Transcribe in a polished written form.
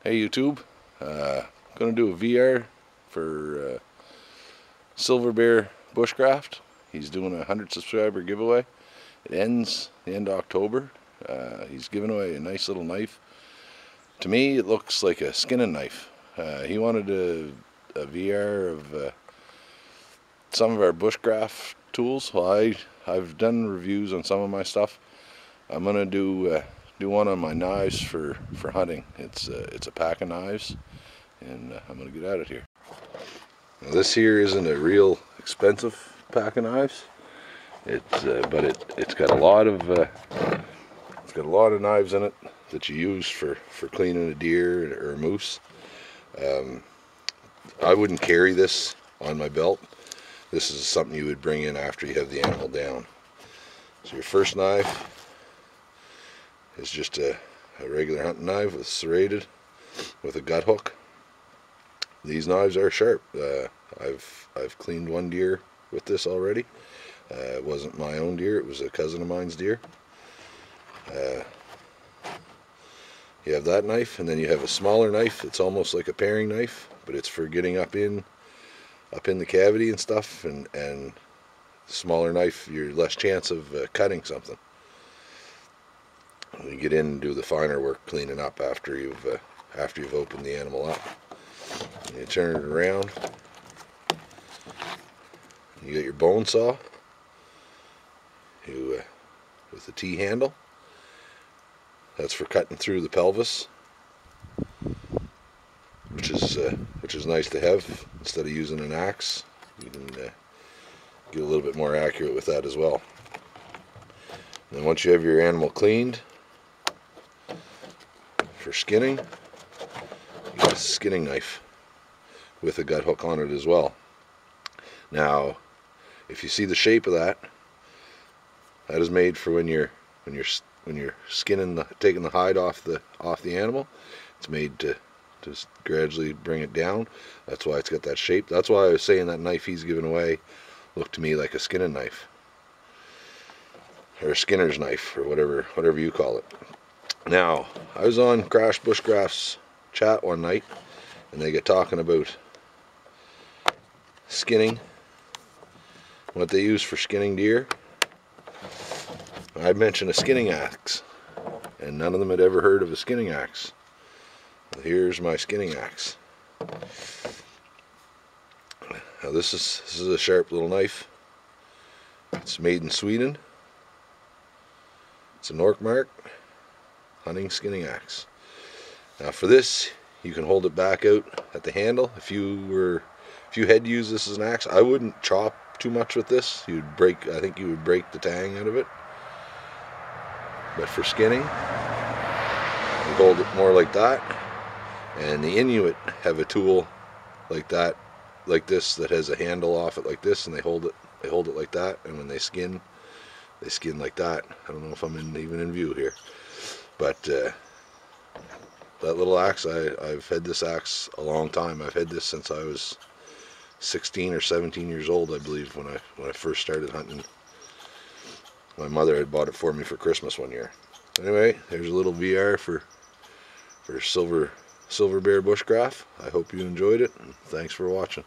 Hey YouTube, gonna do a VR for Silverbear Bushcraft. He's doing a 100 subscriber giveaway. It ends the end of October. He's giving away a nice little knife. To me it looks like a skinning knife. He wanted a VR of some of our bushcraft tools. Well, I've done reviews on some of my stuff. I'm gonna do one on my knives for hunting. It's a pack of knives, and I'm gonna get at it here. Now, this here isn't a real expensive pack of knives. But it's got a lot of knives in it that you use for cleaning a deer or a moose. I wouldn't carry this on my belt. This is something you would bring in after you have the animal down. So your first knife is just a regular hunting knife with serrated with a gut hook. These knives are sharp. I've cleaned one deer with this already. It wasn't my own deer, it was a cousin of mine's deer. You have that knife, and then you have a smaller knife. It's almost like a paring knife, but it's for getting up in the cavity and stuff, and the smaller knife, you're less chance of cutting something. You get in and do the finer work cleaning up after you've opened the animal up. And you turn it around. You got your bone saw with the T handle. That's for cutting through the pelvis, which is nice to have instead of using an axe. You can get a little bit more accurate with that as well. And then once you have your animal cleaned, for skinning, you got a skinning knife with a gut hook on it as well. Now, if you see the shape of that is made for when you're skinning, taking the hide off the animal. It's made to gradually bring it down. That's why it's got that shape. That's why I was saying that knife he's giving away looked to me like a skinning knife, or a skinner's knife, or whatever you call it. Now, I was on Crash Bushcraft's chat one night, and they get talking about skinning, what they use for skinning deer. I mentioned a skinning axe, and none of them had ever heard of a skinning axe. Well, here's my skinning axe. Now this is a sharp little knife. It's made in Sweden. It's a Norkmark hunting skinning axe. Now for this, you can hold it back out at the handle. If you had used this as an axe, I wouldn't chop too much with this. I think you would break the tang out of it. But for skinning, you hold it more like that. And the Inuit have a tool like that, like this, that has a handle off it like this, and they hold it like that. And when they skin like that. I don't know if I'm even in view here, but that little axe, I've had this axe a long time. I've had this since I was 16 or 17 years old, I believe, when I first started hunting. My mother had bought it for me for Christmas one year. Anyway, there's a little VR for Silverbear Bushcraft. I hope you enjoyed it, and thanks for watching.